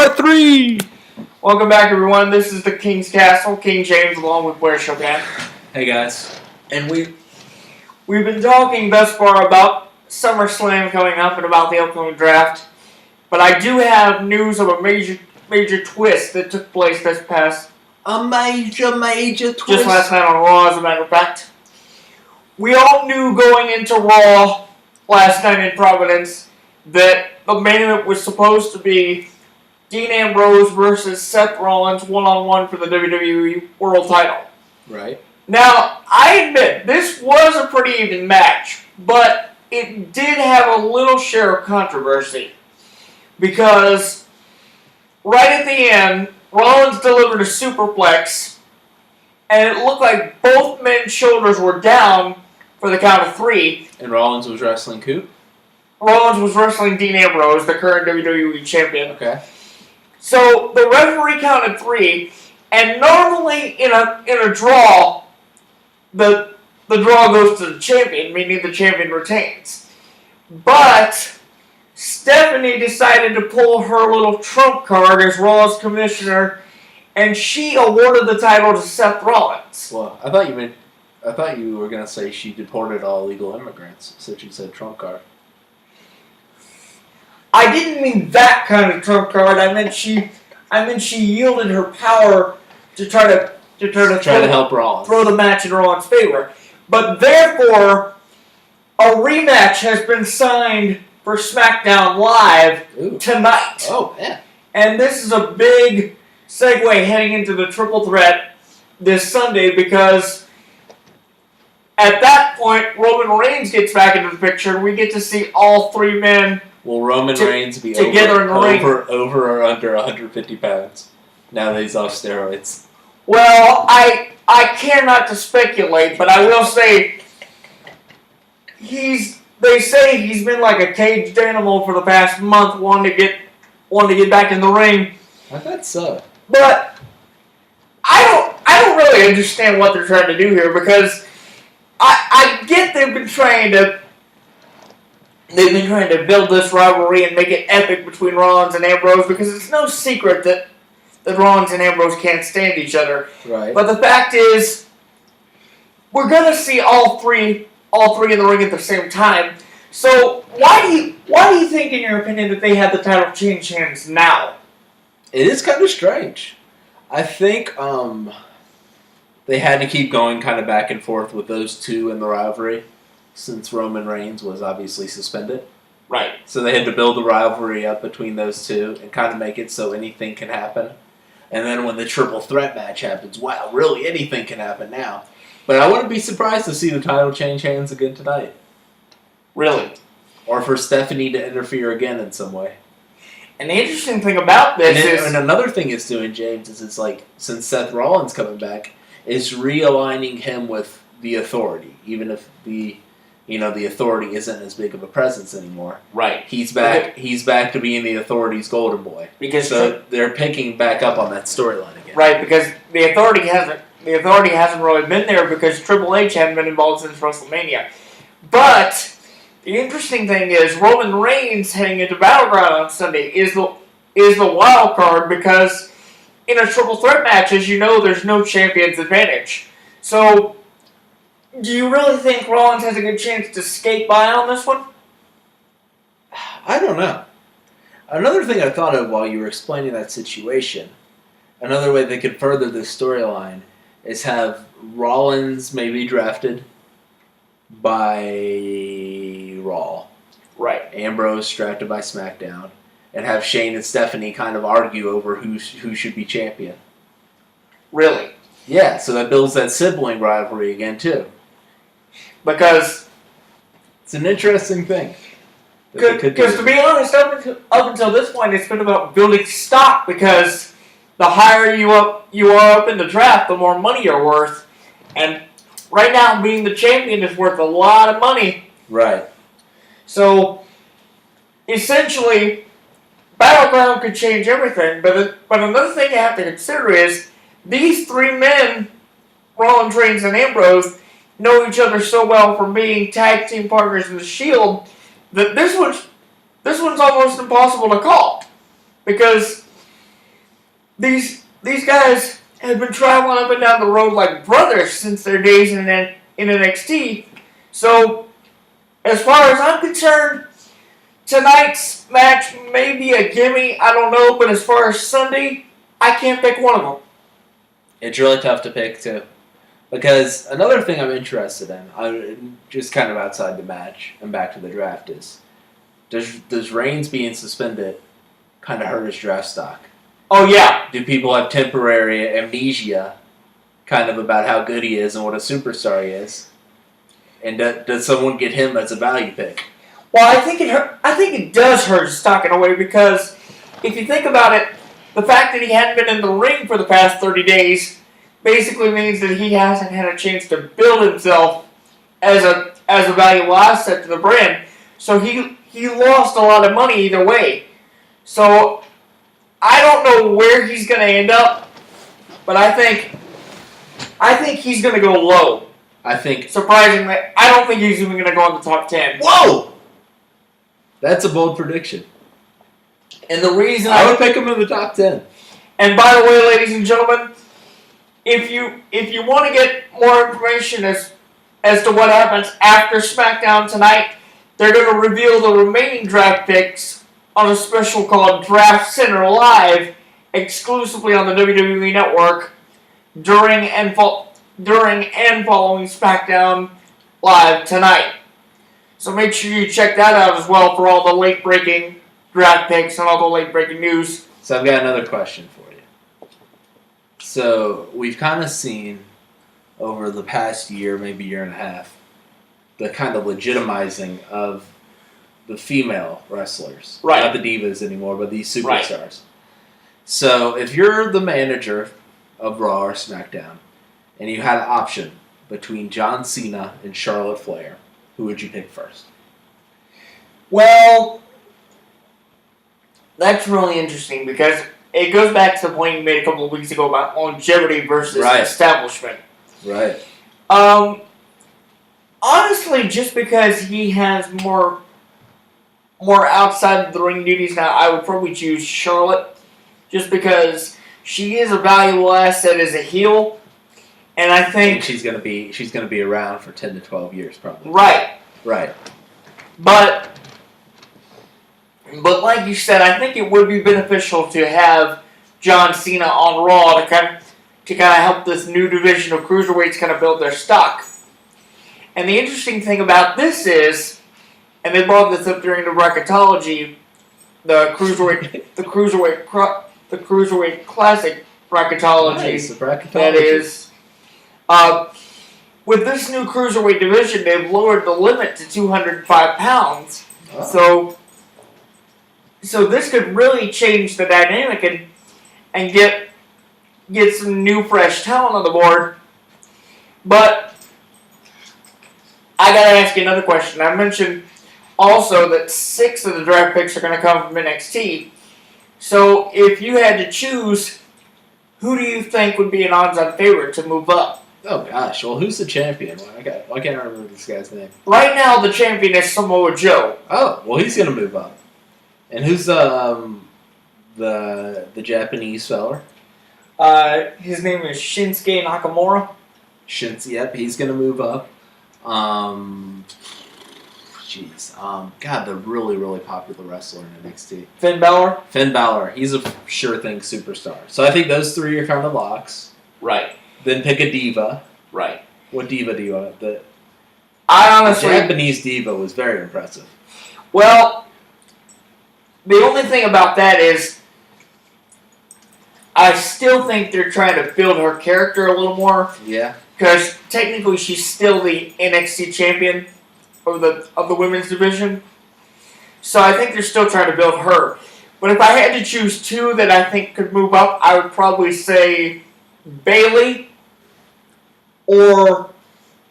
Part 3! Welcome back, everyone. This is the King's Castle. King James, along with Blair Chopin. Hey, guys. And we've been talking thus far about SummerSlam coming up and about the upcoming draft. But I do have news of a major twist that took place this past... A major twist. Just last night on Raw, as a matter of fact. We all knew going into Raw last night in Providence that the main event was supposed to be Dean Ambrose versus Seth Rollins one-on-one for the WWE World title. Right. Now, I admit, this was a pretty even match, but it did have a little share of controversy. Because right at the end, Rollins delivered a superplex, and it looked like both men's shoulders were down for the count of 3. And Rollins was wrestling Coop? Rollins was wrestling Dean Ambrose, the current WWE champion. Okay. So the referee counted 3, and normally in a draw, the draw goes to the champion, meaning the champion retains. But Stephanie decided to pull her little trump card as Raw's commissioner, and she awarded the title to Seth Rollins. Well, I thought you were gonna say she deported all illegal immigrants, so she said trump card. I didn't mean that kind of trump card. I meant she yielded her power to try to help Rollins throw the match in Rollins' favor. But therefore, a rematch has been signed for SmackDown Live tonight. Oh, yeah. And this is a big segue heading into the triple threat this Sunday because at that point, Roman Reigns gets back into the picture and we get to see all 3 men. Will Roman Reigns be together in the ring over or under 150 pounds now that he's off steroids? Well, I care not to speculate, but I will say they say he's been like a caged animal for the past month, wanting to get back in the ring. I thought so. But I don't really understand what they're trying to do here because I get they've been trying to build this rivalry and make it epic between Rollins and Ambrose because it's no secret that Rollins and Ambrose can't stand each other. Right. But the fact is, we're gonna see all three in the ring at the same time. So why do you think, in your opinion, that they had the title change hands now? It is kind of strange. I think they had to keep going kind of back and forth with those two in the rivalry, since Roman Reigns was obviously suspended. Right. So they had to build the rivalry up between those two and kind of make it so anything can happen. And then when the triple threat match happens, wow, really anything can happen now. But I wouldn't be surprised to see the title change hands again tonight. Really? Or for Stephanie to interfere again in some way. And the interesting thing about this and another thing it's doing, James, is it's like, since Seth Rollins coming back, is realigning him with the Authority, even if the Authority isn't as big of a presence anymore. Right. He's back to being the Authority's golden boy. So they're picking back up on that storyline again. Right, because the Authority hasn't really been there because Triple H hadn't been involved since WrestleMania. But the interesting thing is Roman Reigns heading into Battleground on Sunday is the wild card because in a triple threat match, as you know, there's no champion's advantage. So do you really think Rollins has a good chance to skate by on this one? I don't know. Another thing I thought of while you were explaining that situation, another way they could further this storyline is have Rollins maybe drafted by Raw. Right. Ambrose drafted by SmackDown. And have Shane and Stephanie kind of argue over who should be champion. Really? Yeah, so that builds that sibling rivalry again, too. Because it's an interesting thing. Because to be honest, up until this point, it's been about building stock. Because the higher you are up in the draft, the more money you're worth. And right now, being the champion is worth a lot of money. Right. So essentially, Battleground could change everything. But another thing you have to consider is these 3 men, Rollins, Reigns, and Ambrose, know each other so well from being tag team partners in the Shield that this one's almost impossible to call. Because these guys have been traveling up and down the road like brothers since their days in NXT. So, as far as I'm concerned, tonight's match may be a gimme. I don't know, but as far as Sunday, I can't pick one of them. It's really tough to pick, too. Because another thing I'm interested in, just kind of outside the match and back to the draft, is does Reigns being suspended kind of hurt his draft stock? Oh, yeah. Do people have temporary amnesia kind of about how good he is and what a superstar he is? And does someone get him as a value pick? Well, I think it does hurt his stock in a way, because if you think about it, the fact that he hadn't been in the ring for the past 30 days basically means that he hasn't had a chance to build himself as a valuable asset to the brand. So he lost a lot of money either way. So I don't know where he's going to end up, but I think he's going to go low. Surprisingly, I don't think he's even going to go in the top 10. Whoa! That's a bold prediction. And the reason I would pick him in the top 10. And by the way, ladies and gentlemen, if you want to get more information as to what happens after SmackDown tonight, they're going to reveal the remaining draft picks on a special called Draft Center Live, exclusively on the WWE Network during and following SmackDown Live tonight. So make sure you check that out as well for all the late-breaking draft picks and all the late-breaking news. So I've got another question for you. So we've kind of seen over the past year, maybe year and a half, the kind of legitimizing of the female wrestlers. Right. Not the divas anymore, but these superstars. Right. So if you're the manager of Raw or SmackDown, and you had an option between John Cena and Charlotte Flair, who would you pick first? Well, that's really interesting, because it goes back to the point you made a couple of weeks ago about longevity versus establishment. Right. Honestly, just because he has more outside of the ring duties now, I would probably choose Charlotte, just because she is a valuable asset as a heel, and I think she's gonna be around for 10 to 12 years probably. Right. But like you said, I think it would be beneficial to have John Cena on Raw to kind of help this new division of cruiserweights kind of build their stock. And the interesting thing about this is, and they brought this up during the bracketology, the cruiserweight classic bracketology. Nice, the bracketology. That is, with this new cruiserweight division, they've lowered the limit to 205 pounds. Oh. So this could really change the dynamic and get some new, fresh talent on the board. But I gotta ask you another question. I mentioned also that 6 of the draft picks are going to come from NXT. So if you had to choose, who do you think would be an odds-on favorite to move up? Oh gosh, well who's the champion? Why can't I remember this guy's name? Right now the champion is Samoa Joe. Oh, well he's gonna move up. And who's the Japanese fella? His name is Shinsuke Nakamura. Yep, he's gonna move up. God, the really, really popular wrestler in NXT. Finn Balor, he's a sure thing superstar. So I think those 3 are kind of locks. Right. Then pick a diva. Right. What diva do you want? The Japanese diva was very impressive. Well, the only thing about that is, I still think they're trying to build her character a little more. Yeah. Because technically she's still the NXT champion of the women's division. So I think they're still trying to build her. But if I had to choose 2 that I think could move up, I would probably say Bayley or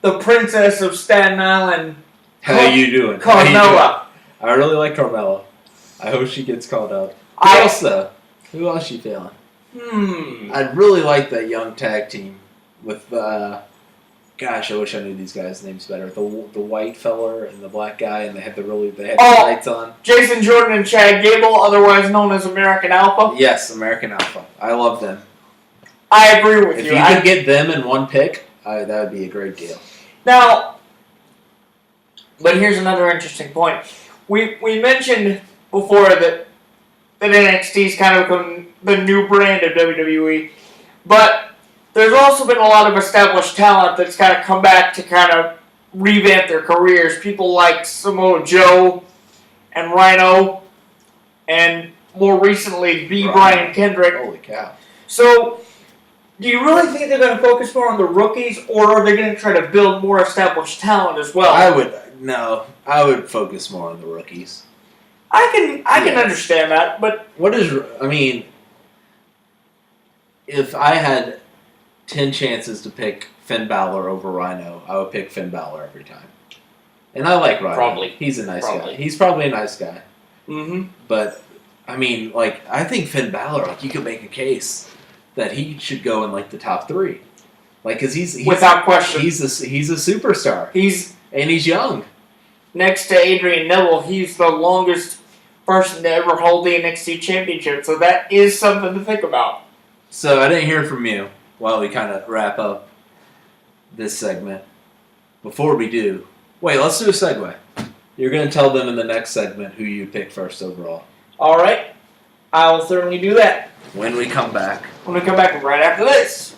the Princess of Staten Island. How you doing? Carmella. I really like Carmella. I hope she gets called up. Who else you feeling? I'd really like that young tag team with, Gosh, I wish I knew these guys' names better. The white fella and the black guy, and they had the Oh! lights on. Jason Jordan and Chad Gable, otherwise known as American Alpha. Yes, American Alpha. I love them. I agree with If you. you could get them in one pick, that would be a great deal. Now, but here's another interesting point. We mentioned before that NXT's kind of become the new brand of WWE, but there's also been a lot of established talent that's kind of come back to kind of revamp their careers. People like Samoa Joe and Rhino, and more recently, Brian Kendrick. Holy cow. So, do you really think they're going to focus more on the rookies, or are they going to try to build more established talent as well? I would focus more on the rookies. I can understand that, but if I had 10 chances to pick Finn Balor over Rhino, I would pick Finn Balor every time. And I like Rhino. Probably. He's a nice Probably. guy. He's probably a nice guy. mm-hmm. But, I think Finn Balor, you could make a case that he should go in, the top 3. Because he's Without question. He's a superstar. And he's young. Next to Adrian Neville, he's the longest person to ever hold the NXT Championship, so that is something to think about. So I didn't hear from you while we kind of wrap up this segment. Before we do, wait, let's do a segue. You're going to tell them in the next segment who you pick first overall. All right. I will certainly do that. When we come back. When we come back right after this.